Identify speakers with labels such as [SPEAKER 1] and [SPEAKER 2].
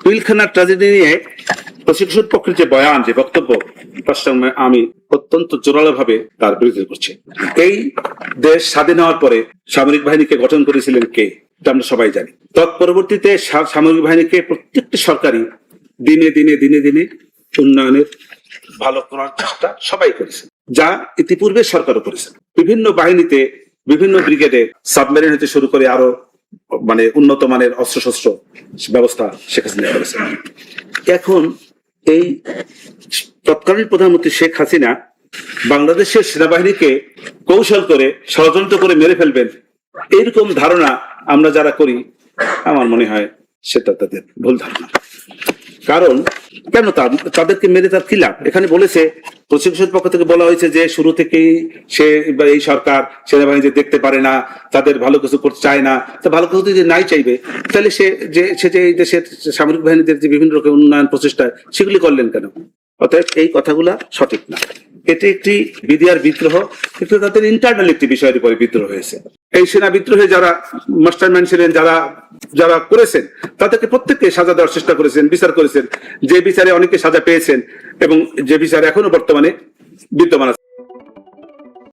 [SPEAKER 1] পিলখানার tragedy নিয়ে prosecution পক্ষের যে বয়ান, যে বক্তব্য, তার সঙ্গে আমি অত্যন্ত জোরালো ভাবে তার বিরোধিতা করছি। এই দেশ স্বাধীন হওয়ার পরে সামরিক বাহিনীকে গঠন করেছিলেন কে, এটা আমরা সবাই জানি। তৎপরবর্তীতে সামরিক বাহিনীকে প্রত্যেকটি সরকারি দিনে দিনে দিনে দিনে উন্নয়নের ভালো করার চেষ্টা সবাই করেছে, যা ইতিপূর্বে সরকারও করেছে। বিভিন্ন বাহিনীতে, বিভিন্ন ব্রিগেডে সাবমেরিন হতে শুরু করে আরো উন্নত মানের অস্ত্রশস্ত্র ব্যবস্থা শেখ হাসিনা করেছে। এখন এই তৎকালীন প্রধানমন্ত্রী শেখ হাসিনা বাংলাদেশের সেনাবাহিনীকে কৌশল করে ষড়যন্ত্র করে মেরে ফেলবেন, এইরকম ধারণা আমরা যারা করি, আমার মনে হয় সেটা তাদের ভুল ধারণা। কারণ কেন তাদেরকে মেরে তার কি লাভ? এখানে বলেছে, প্রসিকিউশন পক্ষ থেকে বলা হয়েছে যে শুরু থেকেই এই সরকার সেনাবাহিনী দেখতে পারে না, তাদের ভালো কিছু করতে চায় না। তো ভালো কিছু যদি নাই চাইবে, তাহলে সে এই দেশের সামরিক বাহিনীদের যে বিভিন্ন রকম উন্নয়ন প্রচেষ্টা, সেগুলি করলেন কেন? অতএব এই কথাগুলা সঠিক না। এটি একটি বিডিআর বিদ্রোহ, কিন্তু তাদের ইন্টারনাল একটি বিষয়ের উপরে বিদ্রোহ হয়েছে। এই সেনা বিদ্রোহে যারা মাস্টারমাইন্ড ছিলেন, যারা করেছেন, তাদেরকে প্রত্যেককে সাজা দেওয়ার চেষ্টা করেছেন, বিচার করেছেন, যে বিচারে অনেকে সাজা পেয়েছেন এবং যে বিচার এখনো বর্তমানে বিদ্যমান আছে।